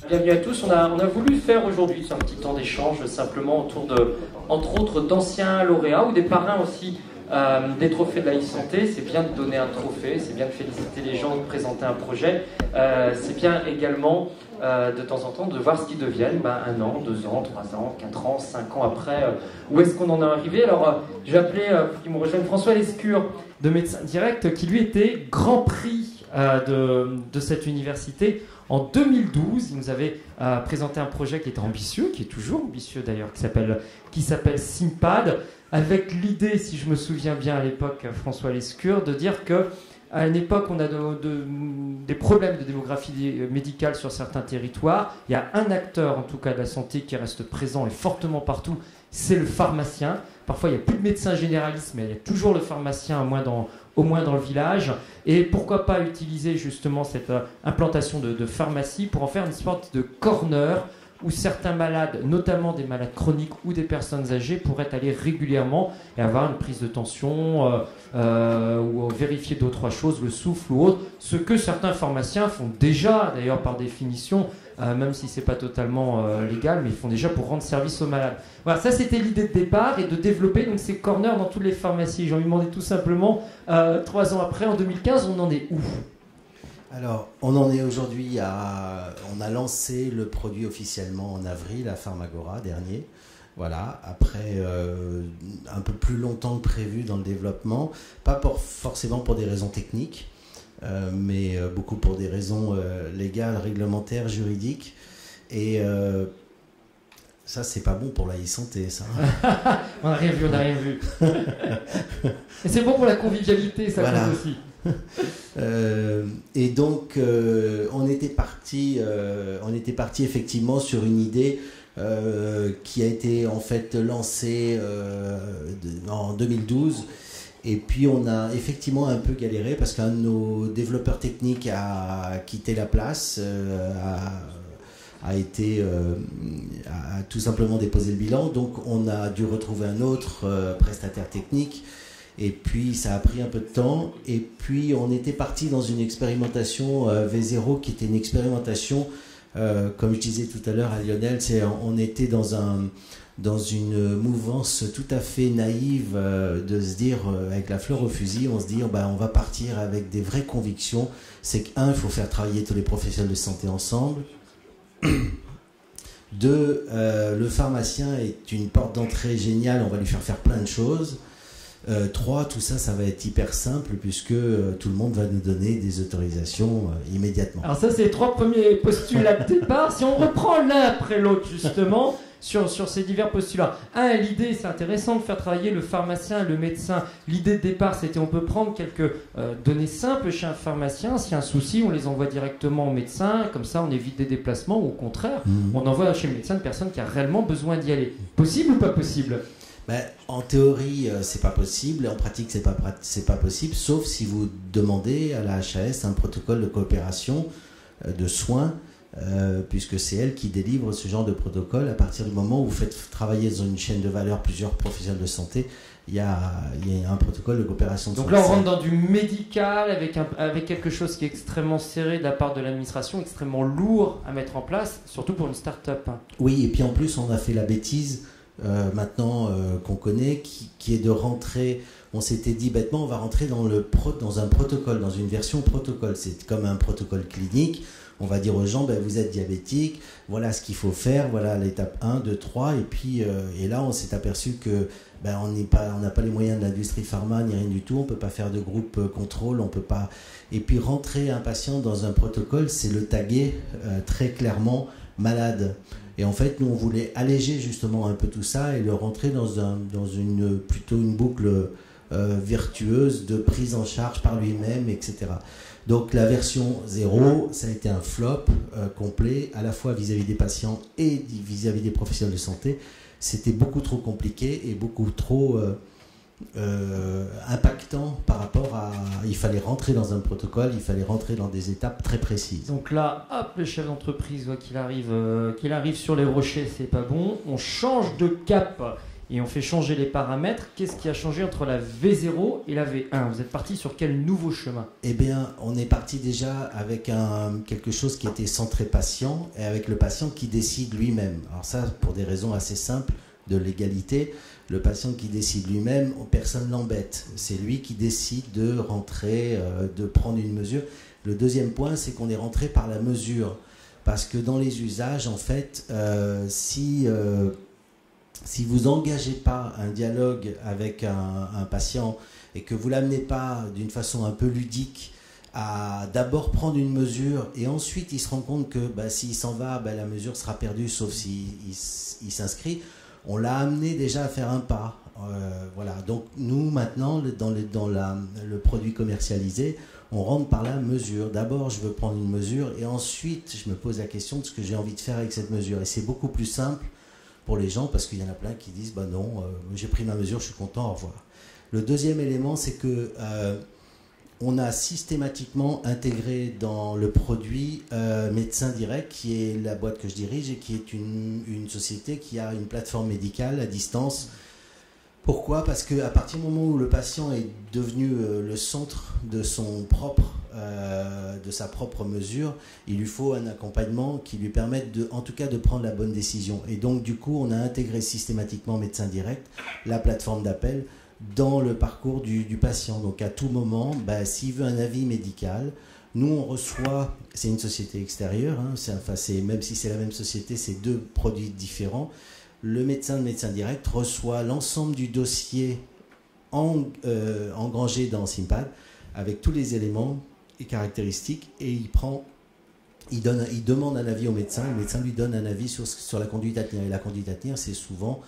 Bienvenue à tous. On a voulu faire aujourd'hui un petit temps d'échange simplement autour de, entre autres, d'anciens lauréats ou des parrains aussi des trophées de la e-santé. C'est bien de donner un trophée, c'est bien de féliciter les gens, de présenter un projet. C'est bien également de temps en temps de voir ce qu'ils deviennent 1 an, 2 ans, 3 ans, 4 ans, 5 ans après. Où est-ce qu'on en est arrivé? Alors, je vais appeler, pour qu'il me rejoigne, François Lescure de Médecins Directs, qui lui était Grand Prix de cette université en 2012. Il nous avait présenté un projet qui était ambitieux, qui est toujours ambitieux d'ailleurs, qui s'appelle SIMPAD, avec l'idée, si je me souviens bien à l'époque, François Lescure, de dire que à une époque, on a des problèmes de démographie médicale sur certains territoires. Il y a un acteur, en tout cas de la santé, qui reste présent et fortement partout, c'est le pharmacien. Parfois, il n'y a plus de médecin généraliste, mais il y a toujours le pharmacien, au moins dans le village. Et pourquoi pas utiliser justement cette implantation de pharmacie pour en faire une sorte de corner où certains malades, notamment des malades chroniques ou des personnes âgées, pourraient aller régulièrement et avoir une prise de tension ou vérifier 2 ou 3 choses, le souffle ou autre, ce que certains pharmaciens font déjà, d'ailleurs par définition, même si ce n'est pas totalement légal, mais ils font déjà pour rendre service aux malades. Voilà, ça c'était l'idée de départ et de développer donc, ces corners dans toutes les pharmacies. J'ai envie de demander tout simplement, 3 ans après, en 2015, on en est où ? Alors, on en est aujourd'hui on a lancé le produit officiellement en avril à Pharmagora dernier. Voilà, après un peu plus longtemps que prévu dans le développement, pas forcément pour des raisons techniques, mais beaucoup pour des raisons légales, réglementaires, juridiques. Et ça, c'est pas bon pour la e-santé, ça. On n'a rien vu. Et c'est bon pour la convivialité, ça voilà. Compte aussi. Et donc on était parti effectivement sur une idée qui a été en fait lancée en 2012, et puis on a effectivement un peu galéré parce qu'un de nos développeurs techniques a quitté la place, a tout simplement déposé le bilan, donc on a dû retrouver un autre prestataire technique. Et puis ça a pris un peu de temps, et puis on était parti dans une expérimentation V0 qui était une expérimentation, comme je disais tout à l'heure à Lionel, on était dans une mouvance tout à fait naïve de se dire, avec la fleur au fusil, on se dit on va partir avec des vraies convictions. C'est qu'un, il faut faire travailler tous les professionnels de santé ensemble. 2, le pharmacien est une porte d'entrée géniale, on va lui faire plein de choses. 3, tout ça, ça va être hyper simple puisque tout le monde va nous donner des autorisations immédiatement. Alors ça, c'est les 3 premiers postulats de départ. Si on reprend l'un après l'autre, justement, sur ces divers postulats. L'idée, c'est intéressant de faire travailler le pharmacien et le médecin. L'idée de départ, c'était on peut prendre quelques données simples chez un pharmacien. S'il y a un souci, on les envoie directement au médecin. Comme ça, on évite des déplacements, ou au contraire, on envoie chez le médecin une personne qui a réellement besoin d'y aller. Possible ou pas possible ? En théorie, c'est pas possible, en pratique, c'est pas possible, sauf si vous demandez à la HAS un protocole de coopération de soins, puisque c'est elle qui délivre ce genre de protocole. À partir du moment où vous faites travailler dans une chaîne de valeur plusieurs professionnels de santé, il y a un protocole de coopération de soins. Donc là, on rentre dans du médical avec quelque chose qui est extrêmement serré de la part de l'administration, extrêmement lourd à mettre en place, surtout pour une start-up. Oui, et puis en plus, on a fait la bêtise maintenant qu'on connaît, qui est de rentrer. On s'était dit bêtement, on va rentrer dans un protocole, dans une version protocole. C'est comme un protocole clinique. On va dire aux gens, vous êtes diabétique, voilà ce qu'il faut faire, voilà l'étape 1, 2, 3. Et puis et là, on s'est aperçu que on n'a pas les moyens de l'industrie pharma ni rien du tout. On peut pas faire de groupe contrôle, on peut pas. Et puis rentrer un patient dans un protocole, c'est le taguer très clairement malade. Et en fait, nous, on voulait alléger justement un peu tout ça et le rentrer dans plutôt une boucle vertueuse de prise en charge par lui-même, etc. Donc la version 0, ça a été un flop complet, à la fois vis-à-vis des patients et vis-à-vis des professionnels de santé. C'était beaucoup trop compliqué et beaucoup trop impactant par rapport à... Il fallait rentrer dans un protocole, il fallait rentrer dans des étapes très précises. Donc là, hop, le chef d'entreprise voit qu'il arrive sur les rochers, c'est pas bon. On change de cap et on fait changer les paramètres. Qu'est-ce qui a changé entre la V0 et la V1? Vous êtes parti sur quel nouveau chemin? Eh bien, on est parti déjà avec quelque chose qui était centré patient et avec le patient qui décide lui-même. Alors ça, pour des raisons assez simples de l'égalité, le patient qui décide lui-même, personne ne l'embête. C'est lui qui décide de rentrer, de prendre une mesure. Le deuxième point, c'est qu'on est rentré par la mesure. Parce que dans les usages, en fait, si vous n'engagez pas un dialogue avec un patient et que vous ne l'amenez pas d'une façon un peu ludique à d'abord prendre une mesure et ensuite il se rend compte que s'il s'en va, la mesure sera perdue sauf s'il s'inscrit, on l'a amené déjà à faire un pas. Voilà. Donc nous, maintenant, dans le produit commercialisé, on rentre par la mesure. D'abord, je veux prendre une mesure et ensuite, je me pose la question de ce que j'ai envie de faire avec cette mesure. Et c'est beaucoup plus simple pour les gens parce qu'il y en a plein qui disent non, j'ai pris ma mesure, je suis content, au revoir. Le deuxième élément, c'est que on a systématiquement intégré dans le produit Médecin Direct, qui est la boîte que je dirige et qui est une société qui a une plateforme médicale à distance. Pourquoi? Parce qu'à partir du moment où le patient est devenu le centre de sa propre mesure, il lui faut un accompagnement qui lui permette en tout cas de prendre la bonne décision. Et donc du coup, on a intégré systématiquement Médecin Direct, la plateforme d'appel, dans le parcours du patient. Donc à tout moment, s'il veut un avis médical, nous on reçoit, c'est une société extérieure, même si c'est la même société, c'est deux produits différents. Le médecin de Médecin Direct reçoit l'ensemble du dossier engrangé dans SIMPAD avec tous les éléments et caractéristiques et il demande un avis au médecin. Le médecin lui donne un avis sur la conduite à tenir. Et la conduite à tenir, c'est souvent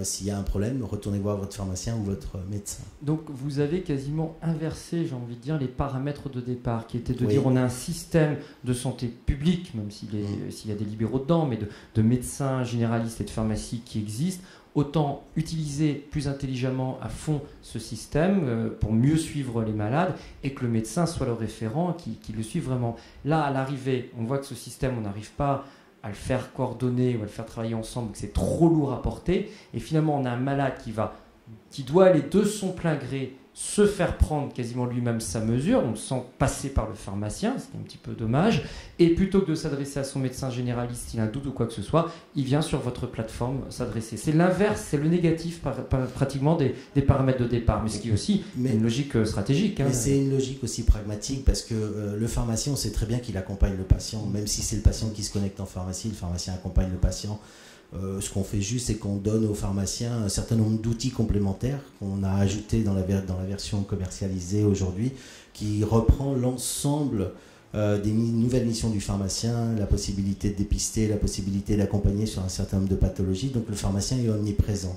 s'il y a un problème, retournez voir votre pharmacien ou votre médecin. Donc vous avez quasiment inversé, j'ai envie de dire, les paramètres de départ, qui étaient de dire on a un système de santé publique, même s'il y a des libéraux dedans, mais de médecins généralistes et de pharmacies qui existent. Autant utiliser plus intelligemment à fond ce système pour mieux suivre les malades et que le médecin soit le référent, qui le suive vraiment. Là, à l'arrivée, on voit que ce système, on n'arrive pas à le faire coordonner ou à le faire travailler ensemble, que c'est trop lourd à porter. Et finalement, on a un malade qui doit aller de son plein gré se faire prendre quasiment lui-même sa mesure, on le sent passer par le pharmacien, c'est un petit peu dommage, et plutôt que de s'adresser à son médecin généraliste, s'il a un doute ou quoi que ce soit, il vient sur votre plateforme s'adresser. C'est l'inverse, c'est le négatif pratiquement des paramètres de départ, mais ce qui est aussi une logique stratégique. Mais c'est une logique aussi pragmatique, parce que le pharmacien, on sait très bien qu'il accompagne le patient, même si c'est le patient qui se connecte en pharmacie, le pharmacien accompagne le patient. Ce qu'on fait juste, c'est qu'on donne aux pharmaciens un certain nombre d'outils complémentaires qu'on a ajoutés dans la version commercialisée aujourd'hui, qui reprend l'ensemble des nouvelles missions du pharmacien, la possibilité de dépister, la possibilité d'accompagner sur un certain nombre de pathologies. Donc le pharmacien est omniprésent.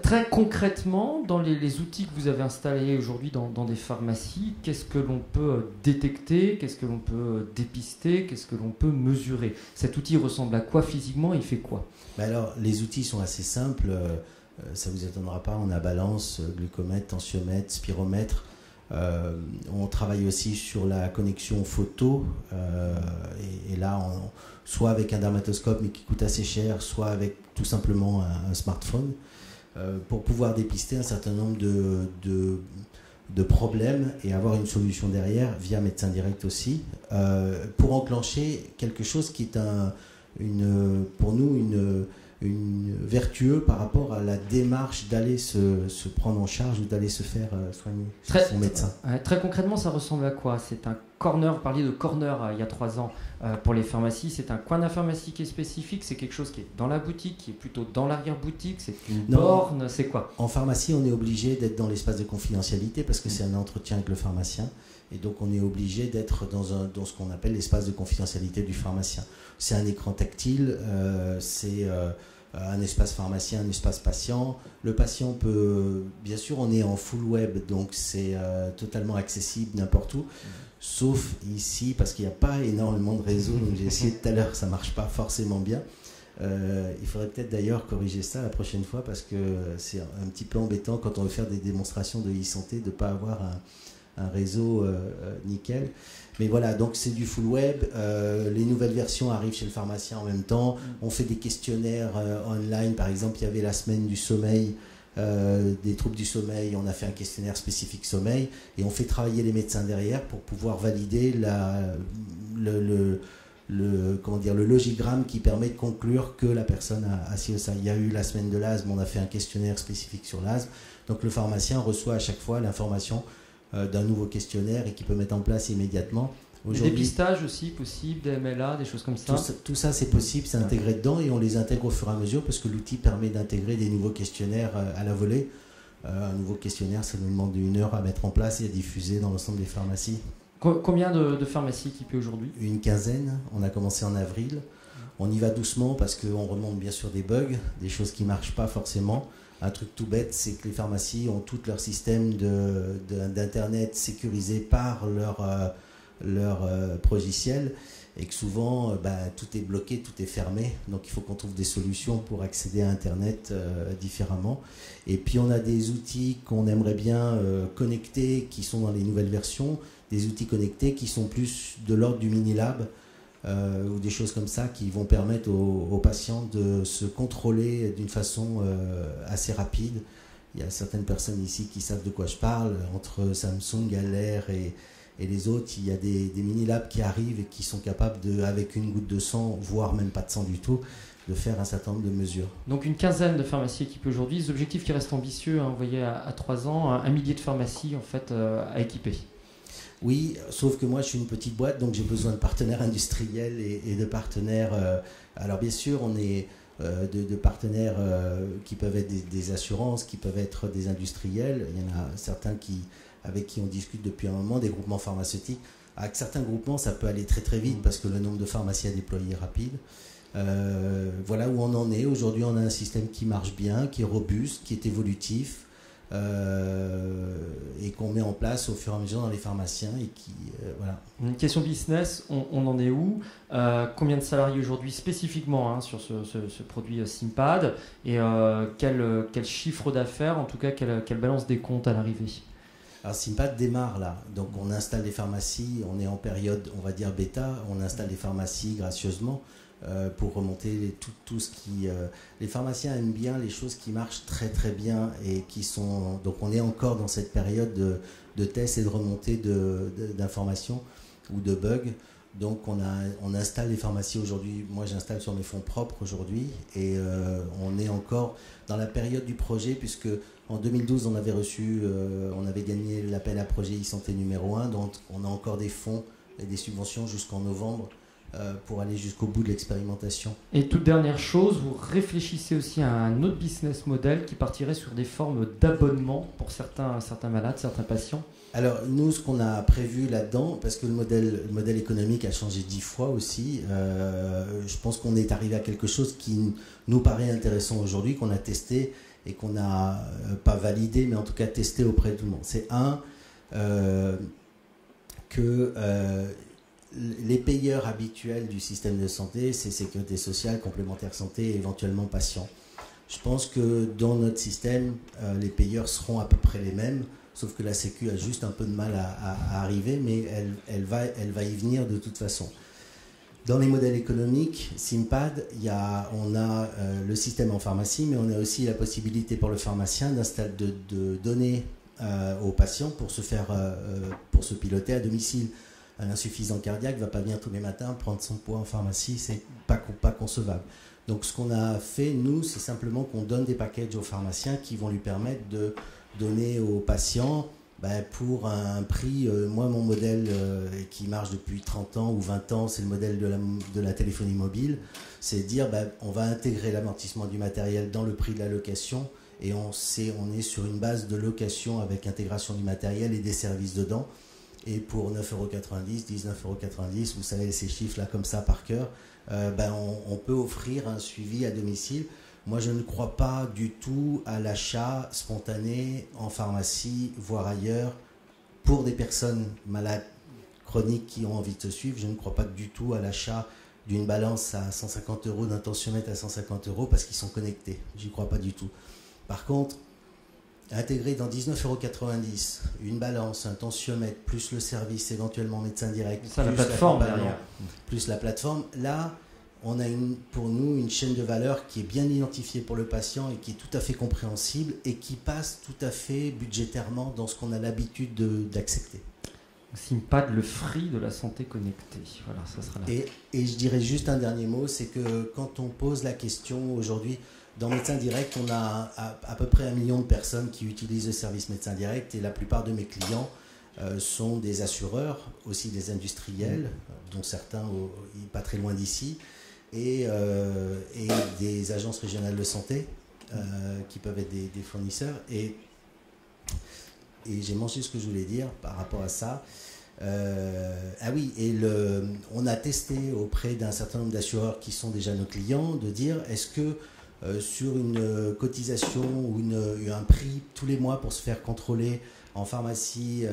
Très concrètement, dans les outils que vous avez installés aujourd'hui dans des pharmacies, qu'est-ce que l'on peut détecter, qu'est-ce que l'on peut dépister, qu'est-ce que l'on peut mesurer? Cet outil ressemble à quoi physiquement? Il fait quoi? Alors, les outils sont assez simples, ça ne vous étonnera pas, on a balance, glucomètre, tensiomètre, spiromètre. On travaille aussi sur la connexion photo, et là, soit avec un dermatoscope mais qui coûte assez cher, soit avec tout simplement un smartphone, pour pouvoir dépister un certain nombre de problèmes et avoir une solution derrière via Médecin Direct aussi, pour enclencher quelque chose qui est pour nous une vertueux par rapport à la démarche d'aller se prendre en charge ou d'aller se faire soigner chez son médecin. Très concrètement, ça ressemble à quoi? C'est un corner, vous parliez de corner il y a 3 ans pour les pharmacies, c'est un coin de la pharmacie qui est spécifique, c'est quelque chose qui est dans la boutique, qui est plutôt dans l'arrière-boutique, c'est une borne, c'est quoi? En pharmacie, on est obligé d'être dans l'espace de confidentialité parce que c'est un entretien avec le pharmacien. Et donc on est obligé d'être dans ce qu'on appelle l'espace de confidentialité du pharmacien. C'est un écran tactile, c'est un espace pharmacien, un espace patient. Le patient peut, bien sûr on est en full web, donc c'est totalement accessible n'importe où, sauf ici parce qu'il n'y a pas énormément de réseau, donc j'ai essayé tout à l'heure, ça ne marche pas forcément bien. Il faudrait peut-être d'ailleurs corriger ça la prochaine fois parce que c'est un petit peu embêtant quand on veut faire des démonstrations de e-santé de ne pas avoir un réseau nickel. Mais voilà, donc c'est du full web. Les nouvelles versions arrivent chez le pharmacien en même temps. On fait des questionnaires online. Par exemple, il y avait la semaine du sommeil, des troubles du sommeil. On a fait un questionnaire spécifique sommeil et on fait travailler les médecins derrière pour pouvoir valider le logigramme qui permet de conclure que la personne a ci ou ça. Il y a eu la semaine de l'asthme, on a fait un questionnaire spécifique sur l'asthme. Donc le pharmacien reçoit à chaque fois l'information d'un nouveau questionnaire et qui peut mettre en place immédiatement. Des dépistages aussi possibles, des MLA, des choses comme ça. Tout ça c'est possible, c'est intégré dedans et on les intègre au fur et à mesure parce que l'outil permet d'intégrer des nouveaux questionnaires à la volée. Un nouveau questionnaire, ça nous demande 1 heure à mettre en place et à diffuser dans l'ensemble des pharmacies. Combien de pharmacies équipées aujourd'hui? Une quinzaine, on a commencé en avril. On y va doucement parce qu'on remonte bien sûr des bugs, des choses qui ne marchent pas forcément. Un truc tout bête, c'est que les pharmacies ont tout leur système d'internet sécurisé par leur logiciel et que souvent tout est bloqué, tout est fermé. Donc il faut qu'on trouve des solutions pour accéder à Internet différemment. Et puis on a des outils qu'on aimerait bien connecter qui sont dans les nouvelles versions, des outils connectés qui sont plus de l'ordre du mini-lab ou des choses comme ça qui vont permettre aux patients de se contrôler d'une façon assez rapide. Il y a certaines personnes ici qui savent de quoi je parle. Entre Samsung, Aller et les autres, il y a des mini-labs qui arrivent et qui sont capables, avec une goutte de sang, voire même pas de sang du tout, de faire un certain nombre de mesures. Donc une quinzaine de pharmacies équipées aujourd'hui. Les objectifs qui restent ambitieux, vous voyez, à 3 ans, 1 millier de pharmacies en fait, à équiper. Oui, sauf que moi je suis une petite boîte, donc j'ai besoin de partenaires industriels et de partenaires... alors bien sûr, on est de partenaires qui peuvent être des assurances, qui peuvent être des industriels. Il y en a certains avec qui on discute depuis un moment, des groupements pharmaceutiques. Avec certains groupements, ça peut aller très très vite parce que le nombre de pharmacies à déployer est rapide. Voilà où on en est. Aujourd'hui, on a un système qui marche bien, qui est robuste, qui est évolutif. Et qu'on met en place au fur et à mesure dans les pharmaciens et qui voilà. Une question business, on en est où? Combien de salariés aujourd'hui spécifiquement sur ce produit SIMPAD et quel chiffre d'affaires, en tout cas quelle balance des comptes à l'arrivée? Alors SIMPAD démarre là, donc on installe des pharmacies, on est en période on va dire bêta, on installe des pharmacies gracieusement pour remonter tout ce qui... les pharmaciens aiment bien les choses qui marchent très très bien et qui sont... Donc on est encore dans cette période de tests et de remontée d'informations ou de bugs. Donc on installe les pharmacies aujourd'hui. Moi j'installe sur mes fonds propres aujourd'hui et on est encore dans la période du projet puisque en 2012 on avait gagné l'appel à projet e-santé numéro 1, donc on a encore des fonds et des subventions jusqu'en novembre pour aller jusqu'au bout de l'expérimentation. Et toute dernière chose, vous réfléchissez aussi à un autre business model qui partirait sur des formes d'abonnement pour certains malades, certains patients? Alors nous, ce qu'on a prévu là-dedans, parce que le modèle économique a changé 10 fois aussi, je pense qu'on est arrivé à quelque chose qui nous paraît intéressant aujourd'hui, qu'on a testé et qu'on n'a pas validé, mais en tout cas testé auprès de tout le monde. C'est que les payeurs habituels du système de santé, c'est sécurité sociale, complémentaire santé et éventuellement patients. Je pense que dans notre système, les payeurs seront à peu près les mêmes, sauf que la Sécu a juste un peu de mal à arriver, mais elle va y venir de toute façon. Dans les modèles économiques, SIMPAD, on a le système en pharmacie, mais on a aussi la possibilité pour le pharmacien de donner aux patients pour se piloter à domicile. Un insuffisant cardiaque ne va pas venir tous les matins prendre son poids en pharmacie, c'est pas concevable. Donc ce qu'on a fait, nous, c'est simplement qu'on donne des packages aux pharmaciens qui vont lui permettre de donner aux patients pour un prix. Moi, mon modèle qui marche depuis 30 ans ou 20 ans, c'est le modèle de la téléphonie mobile. C'est dire on va intégrer l'amortissement du matériel dans le prix de la location et on est sur une base de location avec intégration du matériel et des services dedans. Et pour 9,90 €, 19,90 €, vous savez ces chiffres-là comme ça par cœur, on peut offrir un suivi à domicile. Moi, je ne crois pas du tout à l'achat spontané en pharmacie, voire ailleurs, pour des personnes malades chroniques qui ont envie de se suivre. Je ne crois pas du tout à l'achat d'une balance à 150 €, d'un tensiomètre à 150 € parce qu'ils sont connectés. J'y crois pas du tout. Par contre, intégrer dans 19,90 € une balance, un tensiomètre, plus le service éventuellement médecin direct, ça, plus la plateforme derrière, plus la plateforme, là on a pour nous une chaîne de valeur qui est bien identifiée pour le patient et qui est tout à fait compréhensible et qui passe tout à fait budgétairement dans ce qu'on a l'habitude d'accepter. SIMPAD, le free de la santé connectée. Voilà, ça sera là. Et je dirais juste un dernier mot, c'est que quand on pose la question aujourd'hui, dans Médecin Direct, on a à peu près 1 million de personnes qui utilisent le service Médecin Direct et la plupart de mes clients sont des assureurs, aussi des industriels, dont certains pas très loin d'ici, et des agences régionales de santé qui peuvent être des fournisseurs. Et j'ai mangé ce que je voulais dire par rapport à ça. Ah oui, on a testé auprès d'un certain nombre d'assureurs qui sont déjà nos clients de dire est-ce que sur une cotisation ou un prix tous les mois pour se faire contrôler en pharmacie,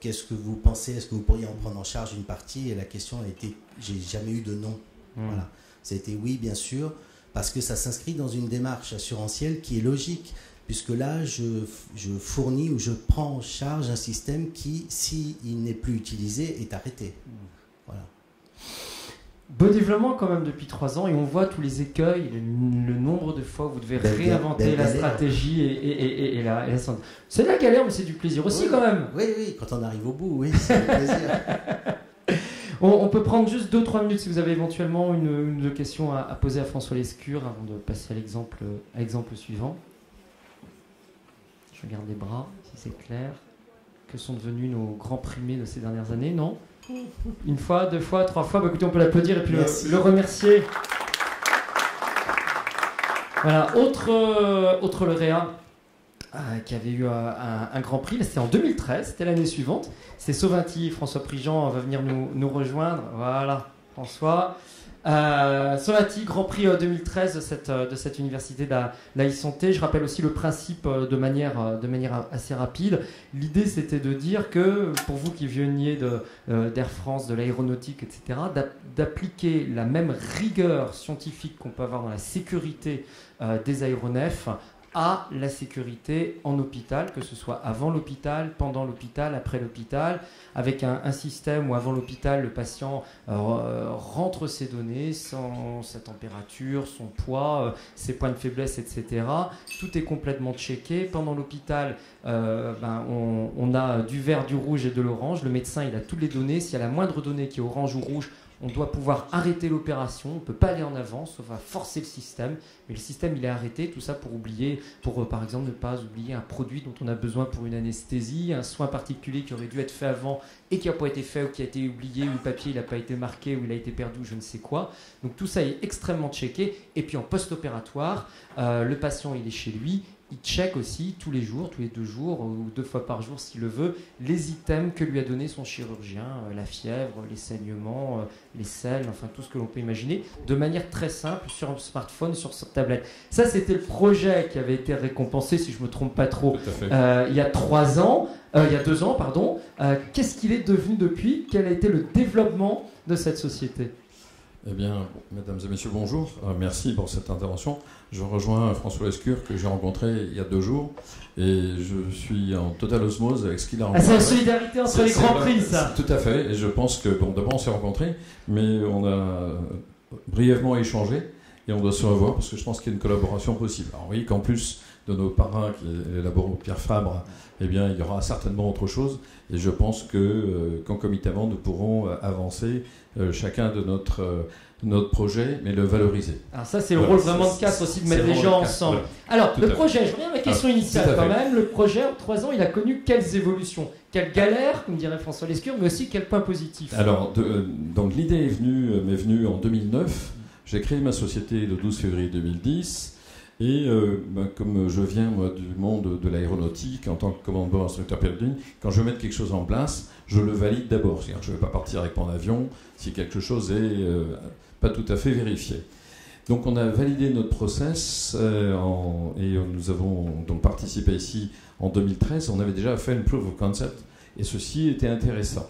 qu'est-ce que vous pensez, est-ce que vous pourriez en prendre en charge une partie? Et la question a été, j'ai jamais eu de non. Voilà. Ça a été oui, bien sûr, parce que ça s'inscrit dans une démarche assurantielle qui est logique, puisque là, je fournis ou je prends en charge un système qui, s'il n'est plus utilisé, est arrêté. Voilà. Beau développement quand même depuis 3 ans, et on voit tous les écueils, le nombre de fois où vous devez réinventer la stratégie et la santé. C'est de la galère, mais c'est du plaisir aussi, oui, quand même. Oui, quand on arrive au bout, oui, c'est du plaisir. On peut prendre juste 2-3 minutes si vous avez éventuellement une ou deux questions à poser à François Lescure avant de passer à l'exemple suivant. Je regarde les bras, si c'est clair. Que sont devenus nos grands primés de ces dernières années, non? 1 fois, 2 fois, 3 fois, bah écoutez, on peut l'applaudir et puis le remercier. Voilà, autre lauréat qui avait eu un grand prix, c'était en 2013, c'était l'année suivante. C'est Sauvinti, François Prigent va venir nous rejoindre. Voilà, François. Sauvinti, Grand Prix 2013 de cette université d'Aix-Santé. Je rappelle aussi le principe de manière assez rapide. L'idée, c'était de dire que pour vous qui veniez d'Air France, de l'aéronautique, etc., d'appliquer la même rigueur scientifique qu'on peut avoir dans la sécurité des aéronefs à la sécurité en hôpital, que ce soit avant l'hôpital, pendant l'hôpital, après l'hôpital, avec un système où avant l'hôpital, le patient rentre ses données, sa température, son poids, ses points de faiblesse, etc. Tout est complètement checké. Pendant l'hôpital, on a du vert, du rouge et de l'orange. Le médecin, il a toutes les données. S'il y a la moindre donnée qui est orange ou rouge, on doit pouvoir arrêter l'opération, on ne peut pas aller en avant, sauf à forcer le système. Mais le système, il est arrêté, tout ça pour par exemple ne pas oublier un produit dont on a besoin pour une anesthésie, un soin particulier qui aurait dû être fait avant et qui n'a pas été fait ou qui a été oublié, ou le papier il n'a pas été marqué, ou il a été perdu, ou je ne sais quoi. Donc tout ça est extrêmement checké. Et puis en post-opératoire, le patient il est chez lui, il check aussi tous les jours, tous les 2 jours, ou 2 fois par jour s'il le veut, les items que lui a donné son chirurgien, la fièvre, les saignements, les selles, enfin tout ce que l'on peut imaginer, de manière très simple, sur un smartphone, sur sa tablette. Ça, c'était le projet qui avait été récompensé, si je ne me trompe pas trop, il y a 2 ans, pardon. Qu'est-ce qu'il est devenu depuis? Quel a été le développement de cette société? Eh bien, mesdames et messieurs, bonjour. Merci pour cette intervention. Je rejoins François Lescure que j'ai rencontré il y a 2 jours et je suis en totale osmose avec ce qu'il a rencontré. C'est la solidarité entre les grands prix, ça. Tout à fait. Et je pense que, d'abord on s'est rencontrés, mais on a brièvement échangé et on doit se revoir parce que je pense qu'il y a une collaboration possible. Alors oui, qu'en plus de nos parrains qui est l'Aboro Pierre Fabre, eh bien, il y aura certainement autre chose. Et je pense que concomitamment, nous pourrons avancer chacun de notre projet, mais le valoriser. Alors ça, c'est le rôle vraiment de casse aussi, de mettre les gens ensemble. Voilà. Alors, le projet, je reviens à ma question initiale quand même. Le projet, en 3 ans, il a connu quelles évolutions? Quelles galères, comme dirait François Lescure, mais aussi quels points positifs? Alors, donc l'idée m'est venue en 2009. J'ai créé ma société le 12 février 2010. Et comme je viens moi, du monde de l'aéronautique, en tant que commandant instructeur pilote de ligne, quand je veux mettre quelque chose en place, je le valide d'abord. C'est-à-dire que je ne vais pas partir avec mon avion si quelque chose est pas tout à fait vérifié. Donc on a validé notre process et nous avons donc participé ici en 2013. On avait déjà fait une proof of concept et ceci était intéressant.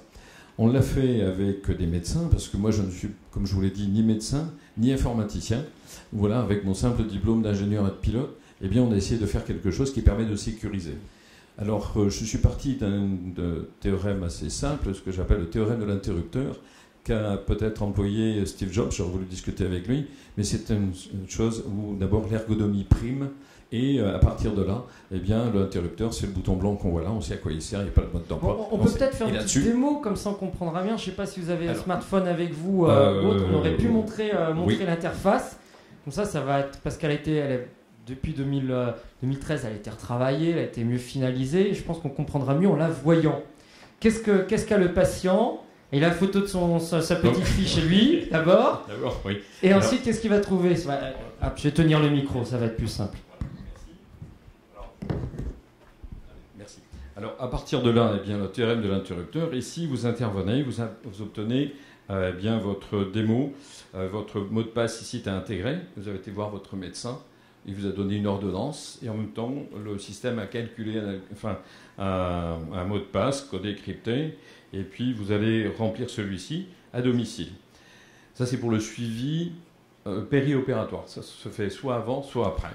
On l'a fait avec des médecins parce que moi je ne suis, comme je vous l'ai dit, ni médecin ni informaticien. Voilà, avec mon simple diplôme d'ingénieur et de pilote, eh bien, on a essayé de faire quelque chose qui permet de sécuriser. Alors, je suis parti d'un théorème assez simple, ce que j'appelle le théorème de l'interrupteur, qu'a peut-être employé Steve Jobs. J'aurais voulu discuter avec lui, mais c'est une chose où d'abord l'ergonomie prime, et à partir de là, eh bien, l'interrupteur, c'est le bouton blanc qu'on voit là, on sait à quoi il sert, il n'y a pas de mode d'emploi. On peut peut-être faire une petite démo, comme ça on comprendra bien. Je ne sais pas si vous avez un smartphone avec vous, autre. On aurait pu montrer l'interface. Comme ça va être, parce depuis 2013, elle a été retravaillée, elle a été mieux finalisée, et je pense qu'on comprendra mieux en la voyant. Qu'est-ce qu'a le patient? Et la photo de sa petite fille chez lui, d'abord. D'abord, oui. Et ensuite, qu'est-ce qu'il va trouver? Je vais tenir le micro, ça va être plus simple. Merci. Alors, à partir de là, eh bien, le théorème de l'interrupteur, ici, vous intervenez, vous obtenez bien votre démo, votre mot de passe ici est intégré. Vous avez été voir votre médecin, il vous a donné une ordonnance, et en même temps, le système a calculé un mot de passe codé, crypté, et puis vous allez remplir celui-ci à domicile. Ça, c'est pour le suivi périopératoire. Ça se fait soit avant, soit après.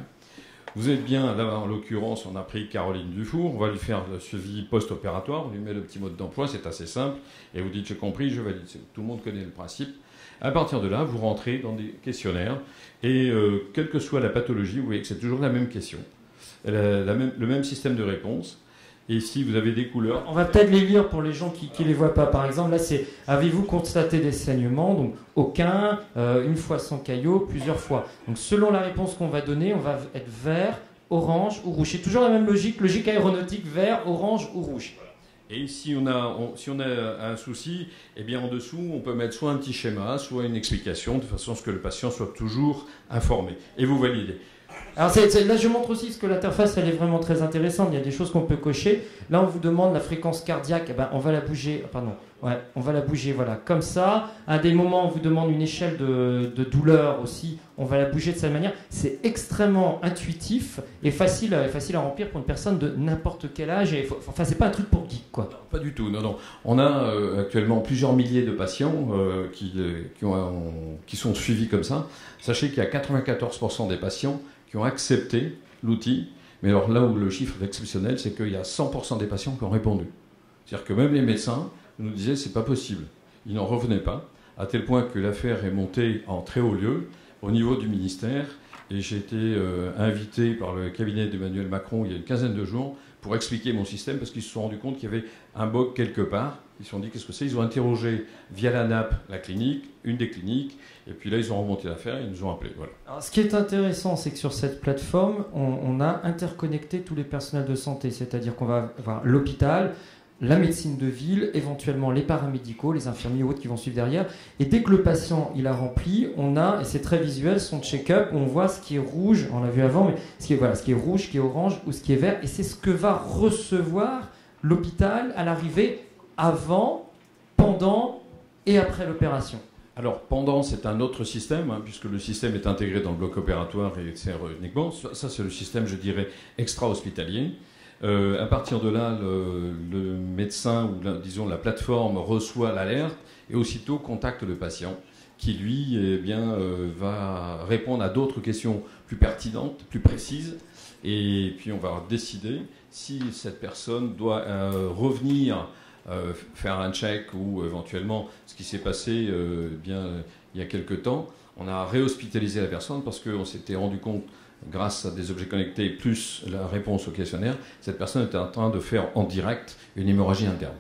Vous êtes bien, là en l'occurrence, on a pris Caroline Dufour, on va lui faire le suivi post-opératoire, on lui met le petit mode d'emploi, c'est assez simple, et vous dites j'ai compris, je valide. Tout le monde connaît le principe. À partir de là, vous rentrez dans des questionnaires, et quelle que soit la pathologie, vous voyez que c'est toujours la même question, le même système de réponse. Et si vous avez des couleurs... On va peut-être les lire pour les gens qui ne les voient pas. Par exemple, là, c'est « Avez-vous constaté des saignements ?» Donc, aucun, une fois sans caillot, plusieurs fois. Donc, selon la réponse qu'on va donner, on va être vert, orange ou rouge. C'est toujours la même logique aéronautique, vert, orange ou rouge. Et si on a un souci, eh bien, en dessous, on peut mettre soit un petit schéma, soit une explication, de façon à ce que le patient soit toujours informé. Et vous validez. Alors là, je montre aussi parce que l'interface, elle est vraiment très intéressante. Il y a des choses qu'on peut cocher. Là, on vous demande la fréquence cardiaque. Eh ben, on va la bouger. On va la bouger, voilà, comme ça. À des moments, on vous demande une échelle de douleur aussi. On va la bouger de cette manière. C'est extrêmement intuitif et facile à remplir pour une personne de n'importe quel âge. Enfin, c'est pas un truc pour geek, quoi. Non, pas du tout. Non. On a actuellement plusieurs milliers de patients qui sont suivis comme ça. Sachez qu'il y a 94% des patients qui ont accepté l'outil, mais alors là où le chiffre est exceptionnel, c'est qu'il y a 100% des patients qui ont répondu. C'est-à-dire que même les médecins nous disaient c'est pas possible. Ils n'en revenaient pas, à tel point que l'affaire est montée en très haut lieu au niveau du ministère, et j'ai été invité par le cabinet d'Emmanuel Macron il y a une quinzaine de jours pour expliquer mon système, parce qu'ils se sont rendus compte qu'il y avait un bug quelque part. Ils se sont dit qu'est-ce que c'est. Ils ont interrogé via la NAP la clinique, une des cliniques, et puis là ils ont remonté l'affaire et ils nous ont appelés. Voilà. Alors, ce qui est intéressant, c'est que sur cette plateforme, on a interconnecté tous les personnels de santé, c'est-à-dire qu'on va avoir l'hôpital, la médecine de ville, éventuellement les paramédicaux, les infirmiers ou autres qui vont suivre derrière. Et dès que le patient il a rempli, on a, et c'est très visuel, son check-up, on voit ce qui est rouge, on l'a vu avant, mais ce qui est rouge, ce qui est orange ou ce qui est vert, et c'est ce que va recevoir l'hôpital à l'arrivée, avant, pendant et après l'opération. Alors, pendant, c'est un autre système, puisque le système est intégré dans le bloc opératoire et sert uniquement. Ça, c'est le système, je dirais, extra-hospitalier. À partir de là, le médecin ou disons la plateforme reçoit l'alerte et aussitôt contacte le patient qui, lui, va répondre à d'autres questions plus pertinentes, plus précises. Et puis, on va décider si cette personne doit revenir faire un check ou éventuellement ce qui s'est passé il y a quelque temps. On a réhospitalisé la personne parce qu'on s'était rendu compte, grâce à des objets connectés plus la réponse au questionnaire, cette personne était en train de faire en direct une hémorragie interne.